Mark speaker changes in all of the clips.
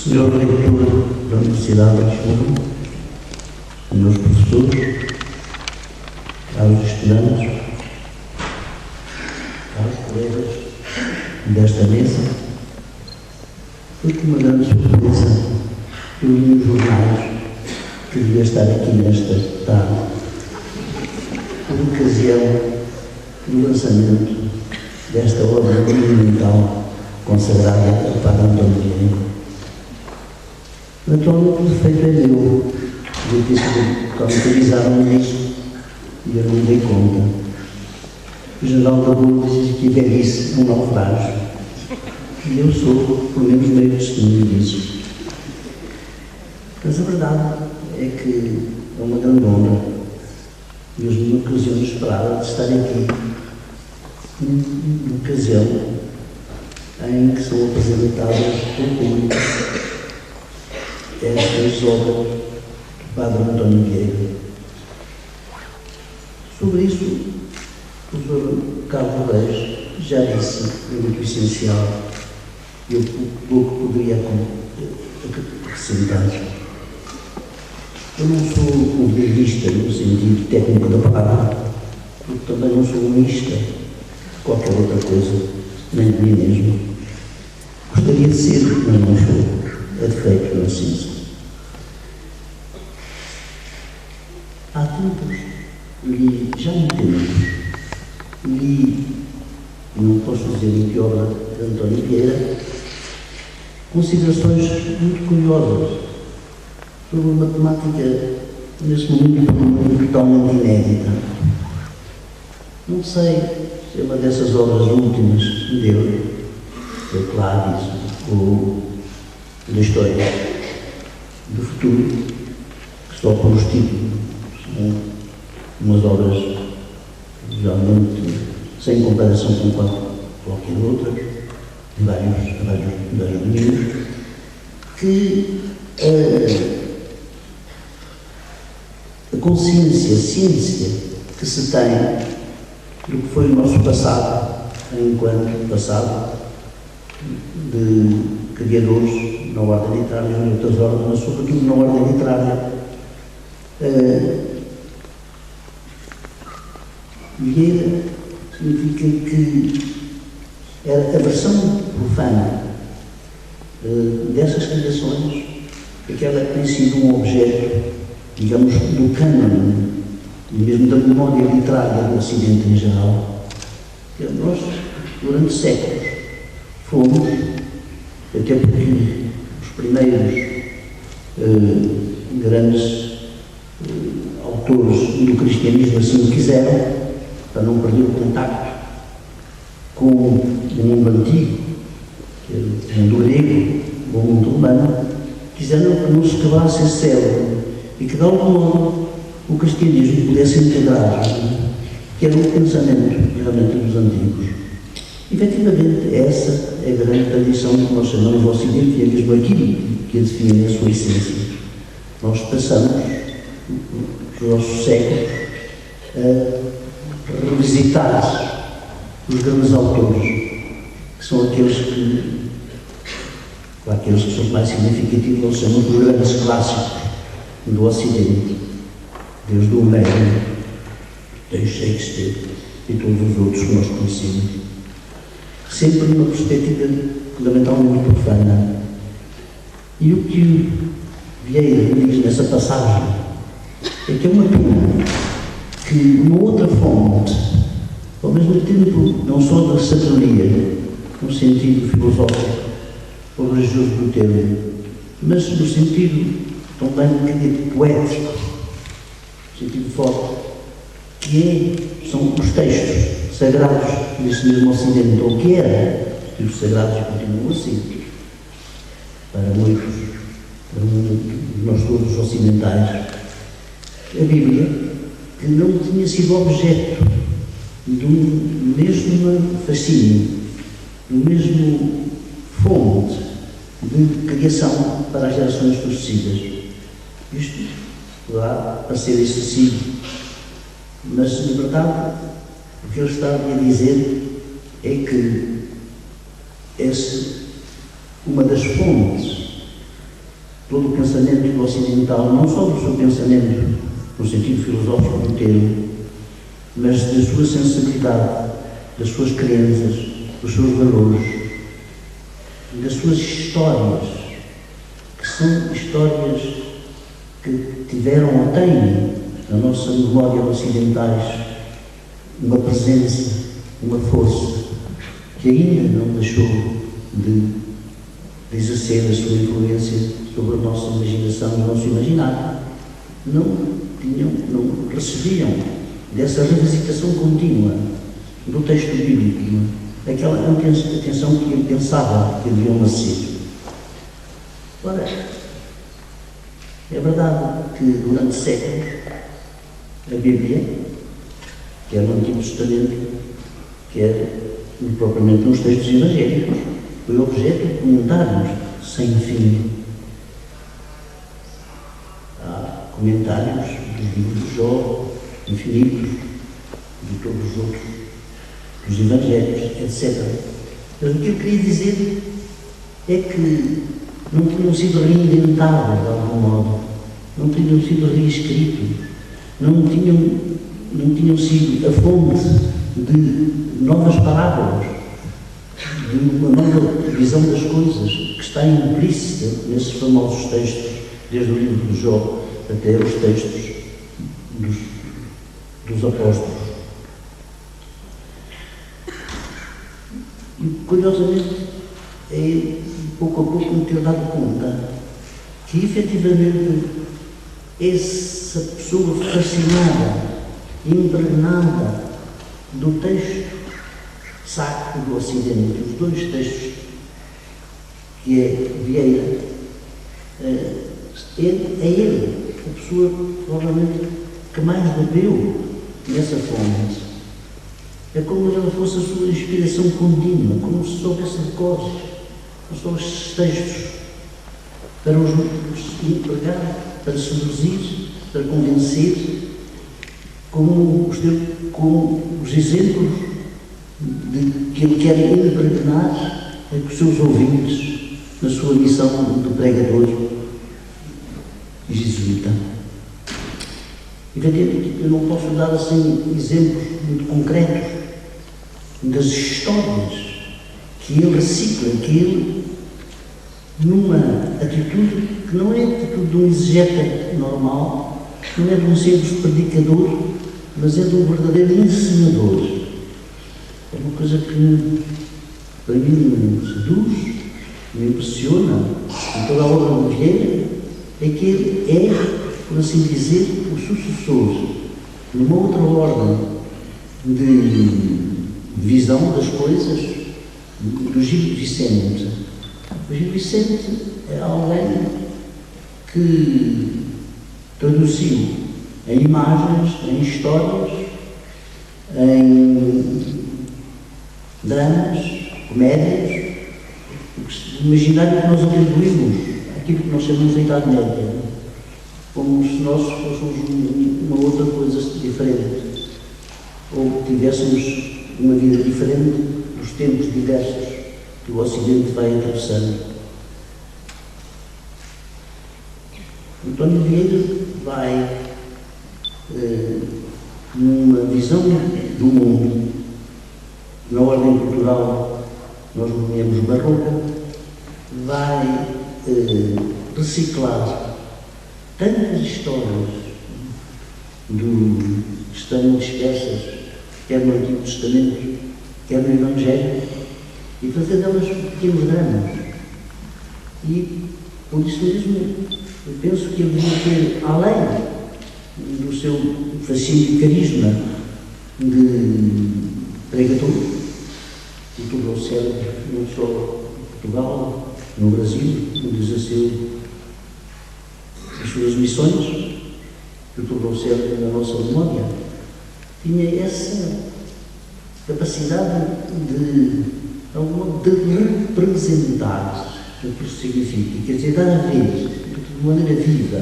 Speaker 1: Senhor Reitor da Universidade de Lisboa, senhores professores, caros estudantes, caros colegas desta mesa, foi com uma grande surpresa que eu li nos jornais que devia estar aqui nesta tarde, por ocasião do lançamento desta obra monumental consagrada ao Padre António Vieira. Naturalmente, o defeito é meu. Eu disse que autorizaram nisso e eu não me dei conta. O general da Boa diz que velhice um naufrágio. E eu sou, pelo menos, meio testemunho disso. Mas a verdade é que é uma grande honra, mesmo numa ocasião inesperada, de estar aqui, numa ocasião em que são apresentadas ao público estas obras do Padre António Vieira. Sobre isso, o professor Carlos Reis já disse, é muito essencial, e eu pouco poderia acrescentar. Eu não sou um violista no sentido técnico da palavra, porque também não sou humista de qualquer outra coisa, nem de mim mesmo. Gostaria de ser, mas não sou. É defeito, não sinto. Há tempos, li, já há tempos, li, não posso dizer em que obra de António Vieira, considerações muito curiosas sobre uma temática, nesse momento, totalmente inédita. Não sei se é uma dessas obras últimas dele, foi claro isso, ou da história do futuro, que só por os títulos são umas obras realmente sem comparação com qualquer outra, em vários domínios, que a consciência, a ciência que se tem do que foi o nosso passado, enquanto passado de criadores na ordem literária e outras ordens, mas sobretudo na ordem literária. Vieira significa que a versão profana dessas criações, aquela que tem sido um objeto, digamos, do cânone, e mesmo da memória literária do Ocidente em geral, que nós, durante séculos, fomos, até porque os primeiros grandes autores do cristianismo assim o quiseram, para não perder o contacto com o mundo antigo, que é o mundo grego, o mundo romano, quiseram que não se quebrasse esse céu e que de algum modo o cristianismo pudesse integrar, que era o pensamento realmente dos antigos. Efetivamente, essa é a grande tradição que nós chamamos o Ocidente, e é mesmo aquilo que a define a sua essência. Nós passamos os nossos séculos a revisitar os grandes autores, que são aqueles que são mais significativos, nós chamamos dos grandes clássicos do Ocidente, desde o Homero, desde Shakespeare e todos os outros que nós conhecemos, sempre numa perspectiva fundamentalmente profana. E o que o Vieira diz nessa passagem é que é uma pena que uma outra fonte, ao mesmo tempo não só da sabedoria, no sentido filosófico ou religioso do termo, mas no sentido também um bocadinho poético, no sentido forte, são os textos sagrados desse mesmo Ocidente, ou que era, e os sagrados continuam assim, para muitos, nós todos ocidentais, a Bíblia, que não tinha sido objeto do mesmo fascínio, do mesmo fonte de criação para as gerações sucessivas. Isto lá para ser excessivo, mas na verdade o que ele está a dizer é que uma das fontes todo o pensamento ocidental, não só do seu pensamento no sentido filosófico do termo, mas da sua sensibilidade, das suas crenças, dos seus valores, das suas histórias, que são histórias que tiveram ou têm na nossa memória ocidentais uma presença, uma força, que ainda não deixou de exercer a sua influência sobre a nossa imaginação e o nosso imaginário. Não recebiam dessa revisitação contínua do texto bíblico, aquela atenção que ele pensava que deviam nascer. Ora, é verdade que durante séculos a Bíblia, quer no Antigo Testamento, quer propriamente nos textos evangélicos, foi objeto de comentários sem fim. Há comentários dos livros de Jó, infinitos, de todos os outros, dos evangelhos, etc. Mas o que eu queria dizer é que não tinham sido reinventados de algum modo, não tinham sido reescritos, não tinham sido a fonte de novas parábolas, de uma nova visão das coisas que está implícita nesses famosos textos, desde o livro de Jó até os textos dos apóstolos. E, curiosamente, pouco a pouco me ter dado conta que, efetivamente, essa pessoa fascinada, impregnada do texto sacro do Ocidente, os dois textos que é Vieira, é ele, a pessoa provavelmente que mais bebeu nessa fonte. É como se ela fosse a sua inspiração contínua, como se soubesse de cor, são estes textos para os empregar, para seduzir, para convencer, como os exemplos de que ele quer impregnar com os seus ouvintes na sua missão do pregador jesuíta. Evidentemente, eu não posso dar assim exemplos muito concretos das histórias que ele recicla, que ele, numa atitude que não é a atitude de um exegeta normal, não é de um simples predicador, mas é de um verdadeiro ensinador. É uma coisa que para mim me seduz, me impressiona em toda a obra de Vieira, é que ele é, por assim dizer, o sucessor, numa outra ordem de visão das coisas, do Gil Vicente. O Gil Vicente é alguém que traduziu em imagens, em histórias, em dramas, comédias, o imaginário que nós atribuímos àquilo que nós chamamos de Idade Média, como se nós fôssemos uma outra coisa diferente, ou tivéssemos uma vida diferente dos tempos diversos que o Ocidente vai atravessando. António Vieira vai, numa visão do mundo, na ordem cultural, nós nomeamos barroca, vai reciclar tantas histórias que estão dispersas, quer no Antigo Testamento, quer no Evangelho, e fazer delas pequenos dramas. E, por isso mesmo, eu penso que ele devia ter, além do seu fascínio e carisma de pregador, que tornou célebre não só em Portugal, no Brasil, onde exerceu as suas missões, que tornou célebre na nossa memória, tinha essa capacidade de representar o que isso significa, quer dizer, dar a ver de maneira viva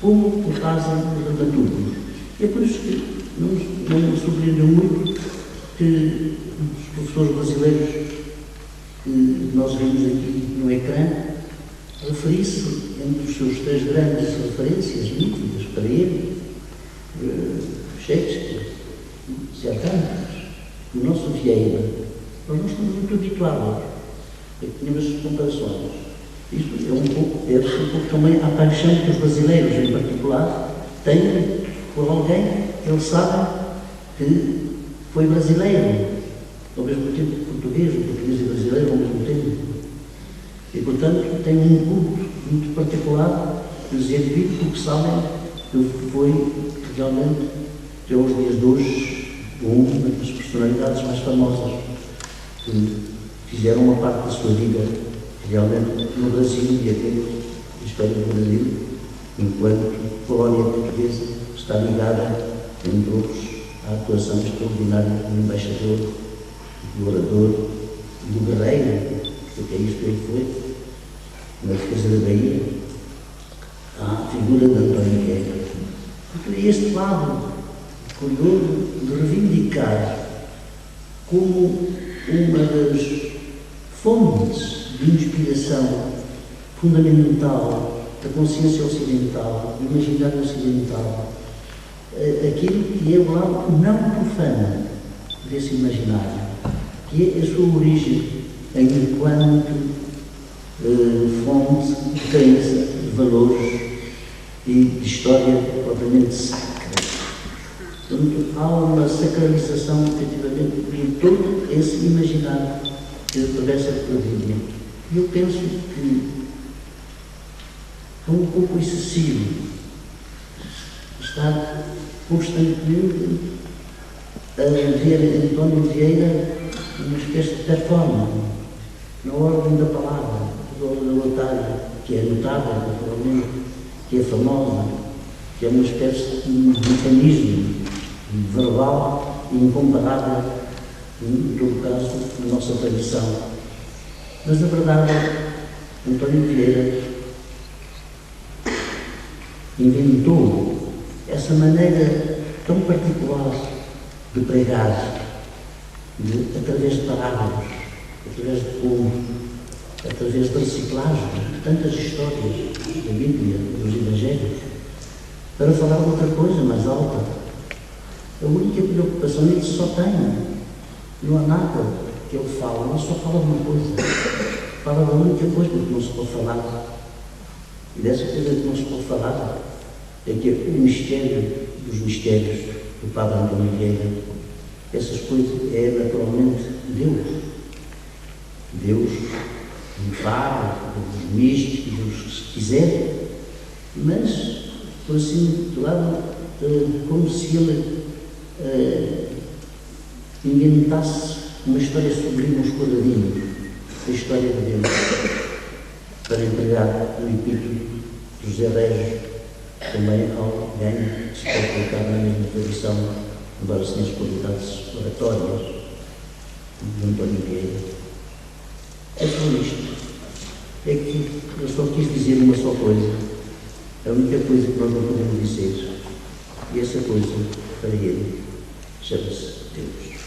Speaker 1: como o fazem os dramaturgos. E é por isso que não me surpreendeu muito que os professores brasileiros que nós vemos aqui no ecrã referisse entre os seus três grandes referências nítidas para ele, Shakespeare, Cervantes, o nosso Vieira. Nós não estamos muito habituados a que tínhamos essas comparações. Isto é um pouco também a paixão que os brasileiros, em particular, têm por alguém que eles sabem que foi brasileiro, ao mesmo tempo português e brasileiro ao mesmo tempo. E, portanto, têm um culto muito particular que os indivíduos porque sabem que foi realmente, até aos dias de hoje, uma das personalidades mais famosas que fizeram uma parte da sua vida realmente no Brasil e até a história do Brasil, enquanto colónia portuguesa está ligada, entre outros, à atuação extraordinária do embaixador, do orador, do guerreiro, porque é isto que ele foi, na defesa da Bahia, à figura de António Vieira. Porque este lado curioso de reivindicar como uma das fontes de inspiração fundamental da consciência ocidental, do imaginário ocidental, aquilo que é o lado não profano desse imaginário, que é a sua origem enquanto fonte de crença, de valores e de história propriamente sacra. Portanto, há uma sacralização, efetivamente, de todo esse imaginário que atravessa pela Bíblia. E eu penso que é um pouco excessivo estar constantemente a ver António Vieira uma espécie de performance, na ordem da palavra, na ordem da batalha, que é notável, naturalmente, que é famosa, que é uma espécie de mecanismo verbal e incomparável, em todo caso, na nossa tradição. Mas, na verdade, António Vieira inventou essa maneira tão particular de pregar, através de parábolas, através de contos, através da reciclagem de tantas histórias da Bíblia, dos Evangelhos, para falar de outra coisa mais alta. A única preocupação ele só tem, não há nada que ele fala, ele só fala de uma coisa, fala da única coisa que não se pode falar. E dessa coisa que não se pode falar é que é o mistério dos mistérios do Padre António Vieira. Essas coisas é naturalmente Deus. Deus, o Padre, os místicos, se quiser, mas, por assim, do lado, como se ele inventasse uma história sublime aos quadradinhos, a história de Deus, para entregar o epíteto de José Reis, também alguém que se pode colocar na mesma tradição, embora sem as qualidades oratórias de António Vieira. É só isto. É que eu só quis dizer uma só coisa. A única coisa que nós não podemos dizer. E essa coisa, para ele, chama-se Deus.